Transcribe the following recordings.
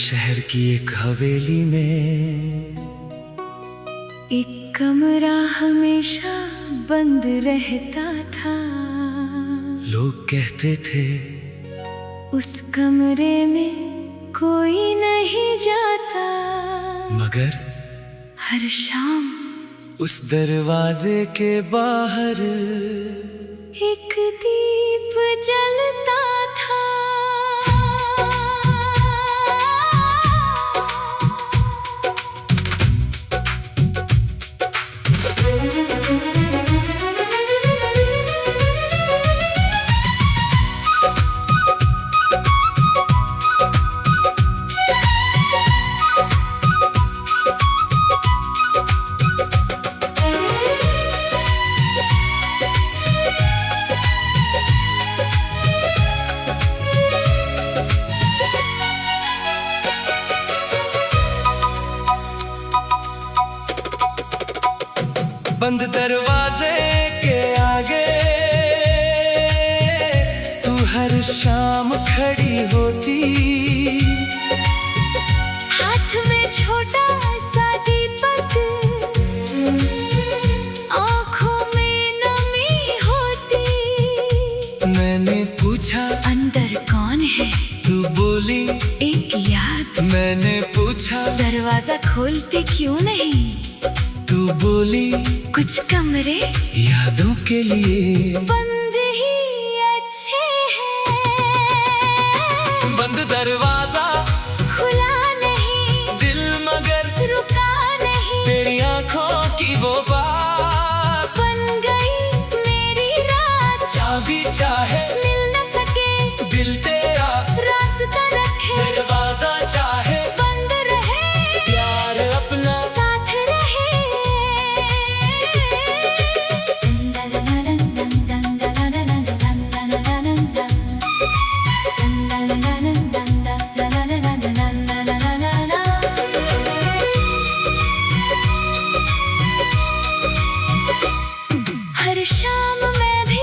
शहर की एक हवेली में एक कमरा हमेशा बंद रहता था। लोग कहते थे उस कमरे में कोई नहीं जाता, मगर हर शाम उस दरवाजे के बाहर एक दीप जलता था। बंद दरवाजे के आगे तू हर शाम खड़ी होती, हाथ में छोटा सा दीपक, आँखों में नमी होती। मैंने पूछा अंदर कौन है, तू बोली एक याद। मैंने पूछा दरवाजा खोलती क्यों नहीं, तू बोली कुछ कमरे यादों के लिए बंद ही अच्छे हैं। बंद दरवाजा खुला नहीं, दिल मगर रुका नहीं। तेरी आंखों की वो बात बन गई मेरी रात, चाबी चाहे मिल न सके दिल तेरा रास्ता रखे। दरवाजा चाहे बंद रहे प्यार अपना साथ रहे। हर शाम मैं भी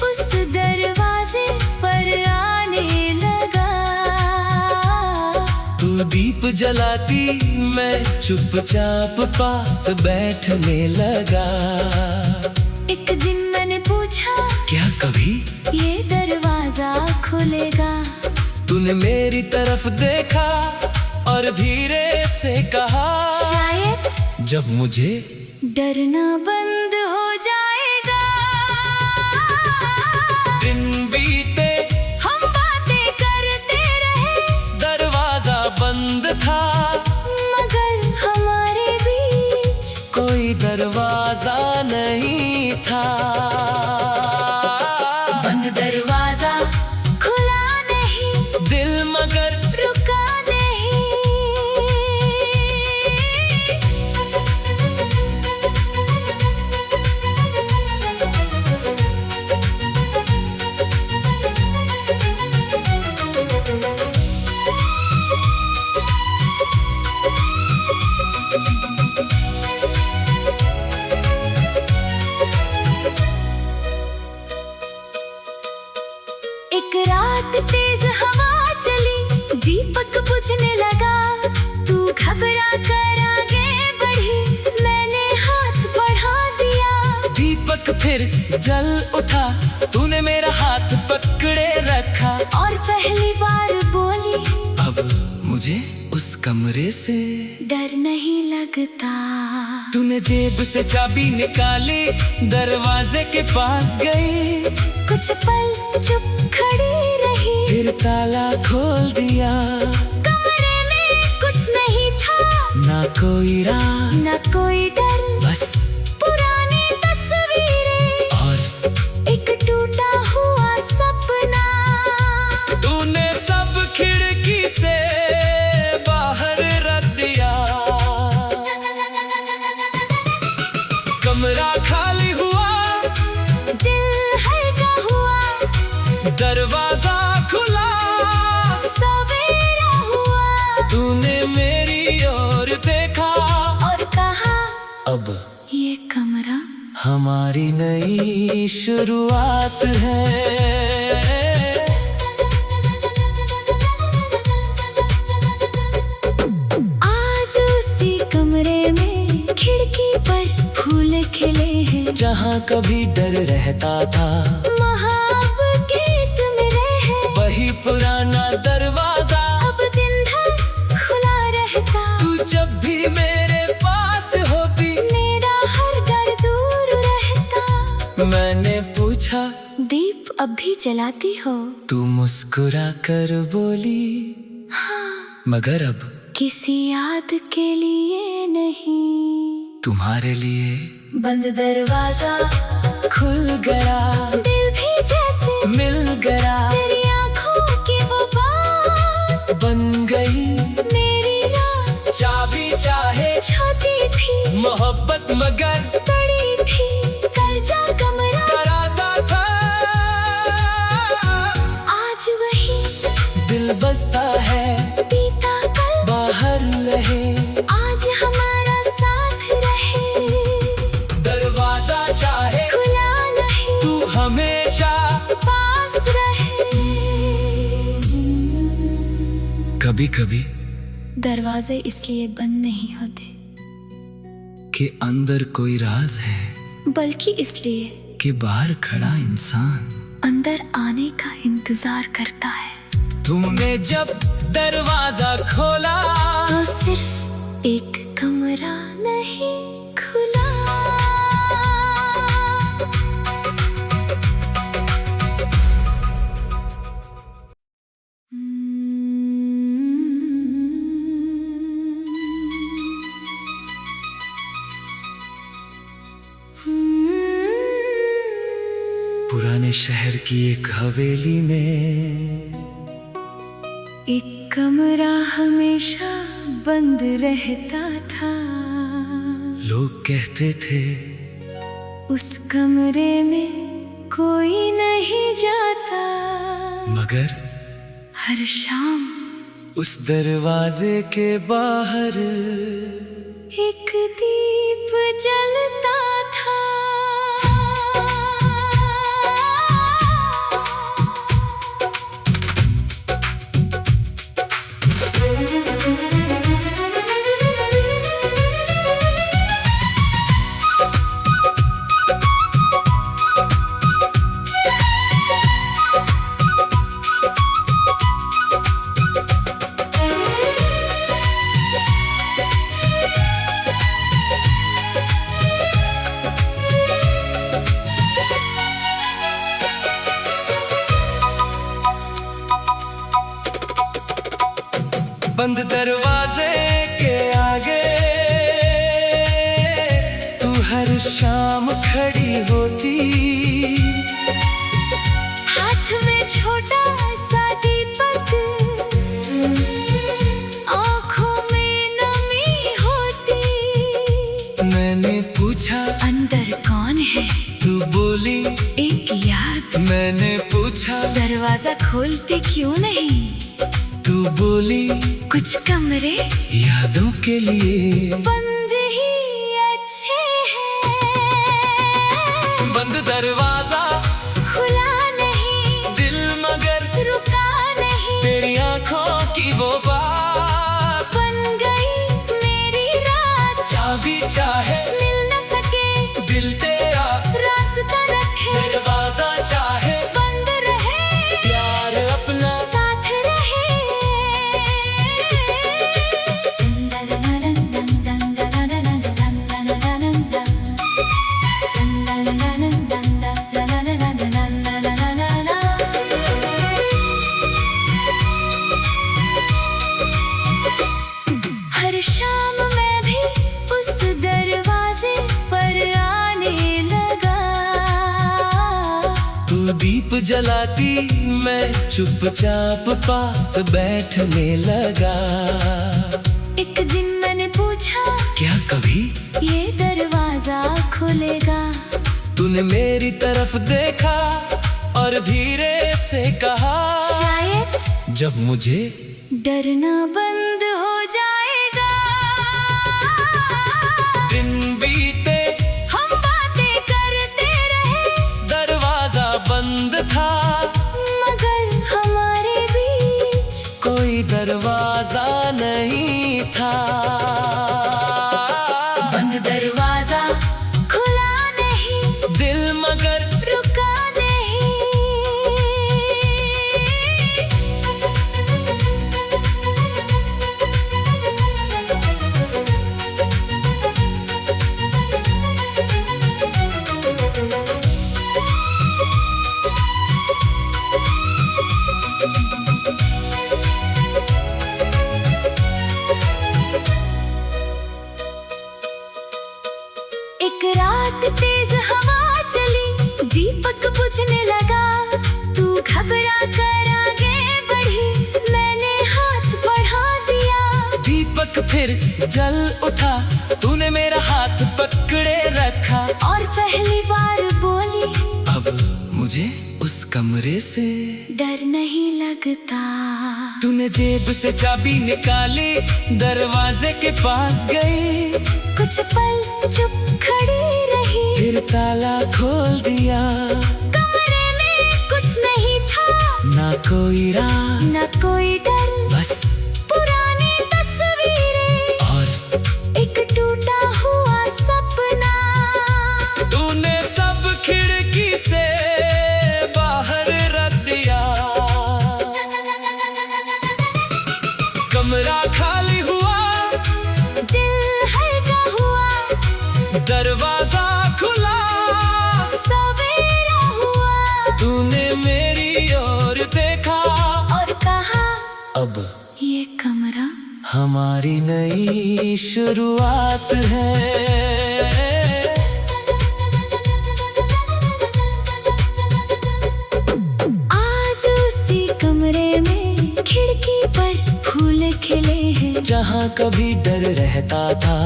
उस दरवाजे पर आने लगा। तू दीप जलाती, मैं चुपचाप पास बैठने लगा। एक दिन मैंने पूछा क्या कभी ये दरवाजा खुलेगा। तूने मेरी तरफ देखा और धीरे से कहा, शायद जब मुझे डरना बंद हो जाएगा। दिन बीते हम बातें करते रहे, दरवाजा बंद था, मगर हमारे बीच कोई दरवाजा नहीं था। बंद दरवाजा खुला नहीं, दिल मगर रुका नहीं। एक रात तेज हवा चली, दीपक बुझने लगा। तू घबरा कर आगे बढ़ी, मैंने हाथ बढ़ा दिया। दीपक फिर जल उठा, तूने मेरा हाथ पकड़े रखा और पहली बार बोली, अब मुझे उस कमरे से डर नहीं लगता। तूने जेब से चाबी निकाली, दरवाजे के पास गई, कुछ पल चुप खड़ी रही, फिर ताला खोल दिया। कमरे में कुछ नहीं था, ना कोई राज न कोई डर, बस पुरानी तस्वीरें और एक टूटा हुआ सपना। तूने सब खिड़की से बाहर रख दिया। कमरा खाली हुआ, दिल हल्का हुआ, दरवाजा खुला, सवेरा हुआ। तूने मेरी ओर देखा और कहा, अब ये कमरा हमारी नई शुरुआत है। खिड़की पर फूल खिले हैं, जहाँ कभी डर रहता था महाब गीत मिले हैं। वही पुराना दरवाजा अब दिन भर खुला रहता, तू जब भी मेरे पास होती मेरा हर डर दूर रहता। मैंने पूछा दीप अब भी जलाती हो? तू मुस्कुरा कर बोली हाँ, मगर अब किसी याद के लिए नहीं। तुम्हारे लिए बंद दरवाजा खुल गया, दिल भी जैसे मिल गया, तेरी आंखों की वो बात बन गई मेरी रात। चाबी चाहे छोटी थी मोहब्बत मगर बड़ी थी, कल जा कमरा डराता था। आज वही दिल बसता है बीता कल बाहर रहे, आज हमारा साथ रहे। दरवाजा चाहे खुला नहीं तू हमेशा पास रहे। कभी कभी दरवाजे इसलिए बंद नहीं होते कि अंदर कोई राज है, बल्कि इसलिए कि बाहर खड़ा इंसान अंदर आने का इंतजार करता है। तुमने जब दरवाजा खोला तो सिर्फ एक कमरा नहीं खुला। पुराने शहर की एक हवेली में एक कमरा हमेशा बंद रहता था, लोग कहते थे उस कमरे में कोई नहीं जाता। मगर हर शाम उस दरवाजे के बाहर एक दीप जलता था। बंद दरवाजे के आगे तू हर शाम खड़ी होती, हाथ में छोटा सा दीपक, आँखों में नमी होती। मैंने पूछा अंदर कौन है? तू बोली एक याद। मैंने पूछा दरवाजा खोलते क्यों नहीं? तू बोली कुछ कमरे यादों के लिए बंद ही अच्छे हैं। बंद दरवाजा खुला नहीं दिल मगर रुका नहीं, तेरी आंखों की वो बात बन गई मेरी रात। चाबी चाहे मिल न सके दिल तेरा रास्ता रखे, दरवाजा चाहे बंद रहे प्यार अपना साथ रहे। हर शाम मैं भी उस दरवाजे पर आने लगा। तू दीप जलाती मैं चुपचाप पास बैठने लगा। एक दिन मैंने पूछा क्या कभी ये दरवाजा खुलेगा? तूने मेरी तरफ देखा और धीरे से कहा शायद जब मुझे डरना बंद हो जाएगा। दिन बीते हम बातें करते रहे, दरवाजा बंद था मगर हमारे बीच कोई दरवाजा नहीं था। बंद एक रात तेज हवा चली, दीपक बुझने लगा। तू घबरा कर आगे बढ़ी, मैंने हाथ बढ़ा दिया। दीपक फिर जल उठा, तूने मेरा हाथ पकड़े रखा। और पहली बार बोली, अब मुझे उस कमरे से डर नहीं लगता। तूने जेब से चाबी निकाली, दरवाजे के पास गई। कुछ पल चुप खड़ी रही, फिर ताला खोल दिया। कमरे में कुछ नहीं था, ना कोई राज, न कोई डर, बस पुरानी तस्वीरें और एक टूटा हुआ सपना। तूने सब खिड़की से बाहर रख दिया। कमरा खाली हुआ, दिल हल्का हुआ, दरवाजा खुला, सवेरा हुआ। तूने मेरी ओर देखा और कहा, अब ये कमरा हमारी नई शुरुआत है। आज उसी कमरे में खिड़की पर फूल खिले हैं। जहाँ कभी डर रहता था,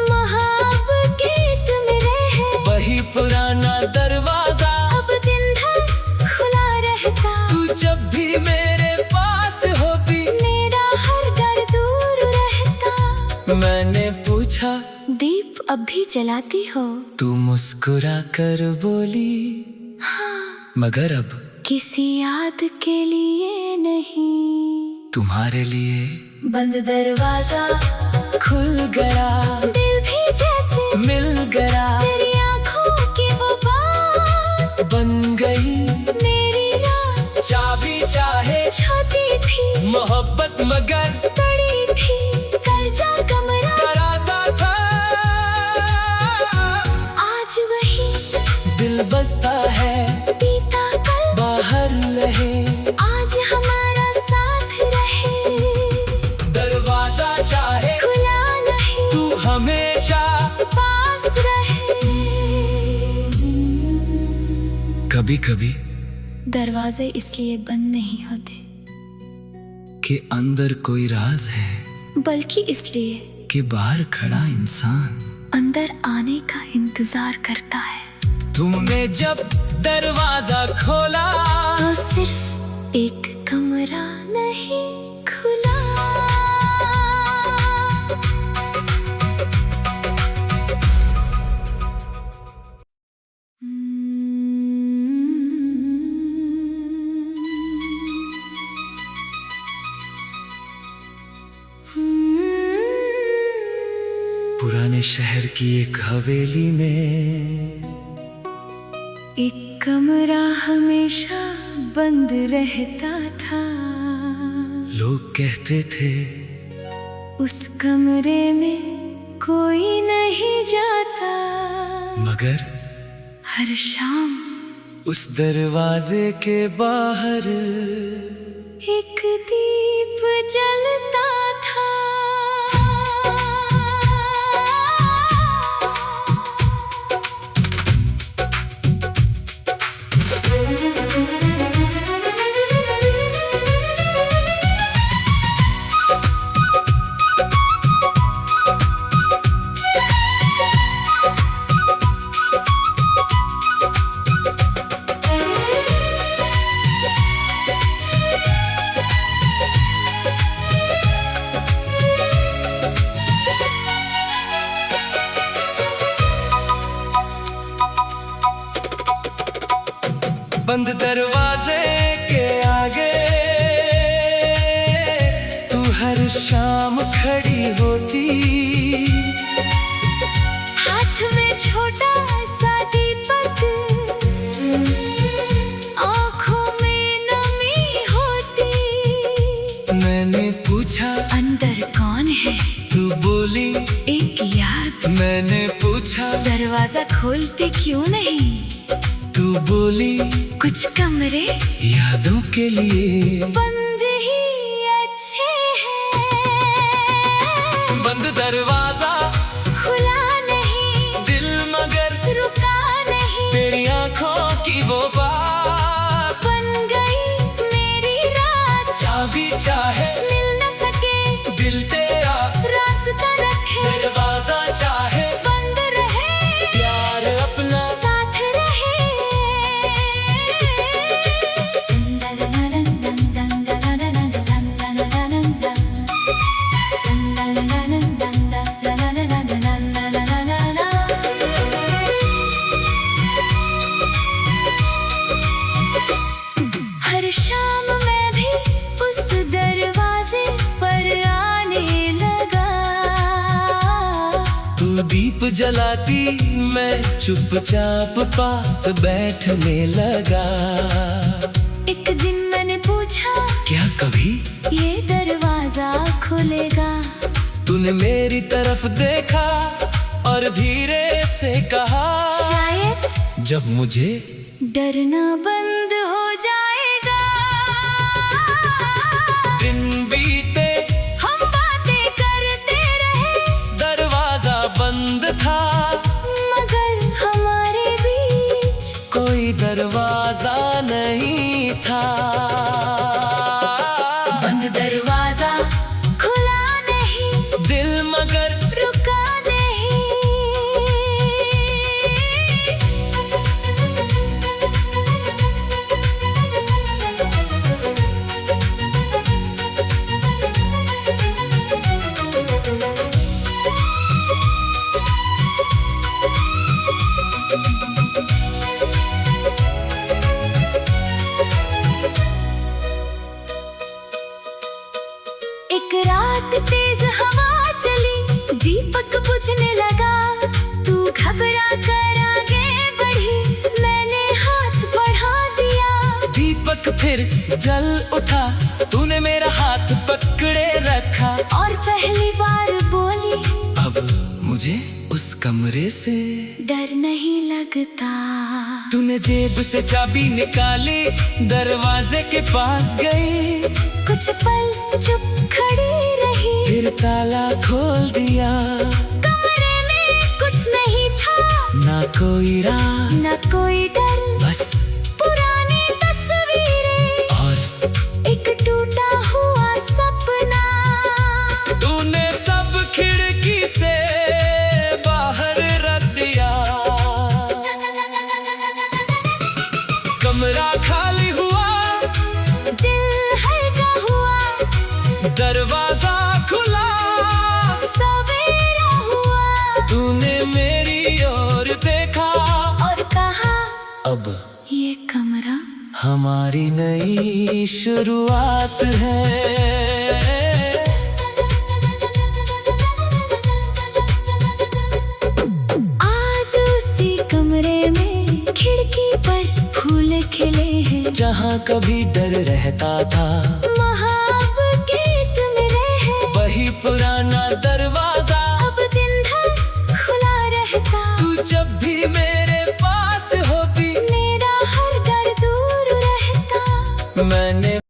महाब गेट मिले हैं। वही पुराना दरवाजा अब दिन भर खुला रहता। तू जब भी मेरे पास होती, मेरा हर डर दूर रहता। मैंने पूछा, दीप अब भी जलाती हो? तू मुस्कुरा कर बोली, हाँ, मगर अब किसी याद के लिए नहीं। तुम्हारे लिए बंद दरवाजा खुल गया, दिल भी जैसे मिल गया, तेरी आंखों की वो बात बन गई मेरी रात। चाबी चाहे छोटी थी, मोहब्बत मगर बड़ी थी। कल जा कमरा डराता था, आज वही दिल बसता है, बीता कल बाहर रहे, आज हमारा साथ रहे। दरवाजा चाहे खुला नहीं, तू हमेशा पास रहे। कभी कभी दरवाजे इसलिए बंद नहीं होते कि अंदर कोई राज है, बल्कि इसलिए कि बाहर खड़ा इंसान अंदर आने का इंतजार करता है। तुमने जब दरवाजा खोला, तो सिर्फ एक कमरा नहीं खुला। पुराने शहर की एक हवेली में एक कमरा हमेशा बंद रहता था। लोग कहते थे, उस कमरे में कोई नहीं जाता। मगर हर शाम उस दरवाजे के बाहर एक दीप जलता था। बंद दरवाजे के आगे तू हर शाम खड़ी होती। हाथ में छोटा सा दीपक, आँखों में नमी होती। मैंने पूछा, अंदर कौन है? तू बोली, एक याद। मैंने पूछा, दरवाजा खोलते क्यों नहीं? तू बोली, कुछ कमरे यादों के लिए बंद ही अच्छे हैं। बंद दरवाजा खुला नहीं, दिल मगर तू दीप जलाती, मैं चुपचाप पास बैठने लगा। एक दिन मैंने पूछा, क्या कभी ये दरवाजा खुलेगा? तूने मेरी तरफ देखा और धीरे से कहा, शायद जब मुझे डरना बंद हो जाएगा। दिन बीते, हम बातें करते रहे, दरवाजा बंद था, मगर हमारे बीच कोई दरवाजा नहीं था। बंद दरवाजा, खुला नहीं, दिल मगर रुका नहीं। एक रात तेज हवा चली, दीपक बुझने लगा। तू घबरा कर आगे बढ़ी, मैंने हाथ बढ़ा दिया। दीपक फिर जल उठा, तूने मेरा हाथ पकड़े रखा। और पहली बार बोली, अब मुझे उस कमरे से डर नहीं लगता। तूने जेब से चाबी निकाली, दरवाजे के पास गई। कुछ पल चुप खड़ी रही, फिर ताला खोल दिया। कमरे में कुछ नहीं था, ना कोई राज, न कोई डर, बस पुरानी तस्वीरें और एक टूटा हुआ सपना। तूने सब खिड़की से बाहर रख दिया। कमरा खाली हुआ, दिल हल्का हुआ, दरवाजा खुला, सवेरा हुआ। तूने मेरी ओर देखा और कहा, अब ये कमरा हमारी नई शुरुआत है। आज उसी कमरे में खिड़की पर फूल खिले हैं। जहाँ कभी डर रहता था, महाब गेट मिले हैं। वही पुराना दरवाजा अब दिन भर खुला रहता। तू जब भी मेरे पास होती, मेरा हर डर दूर रहता। मैंने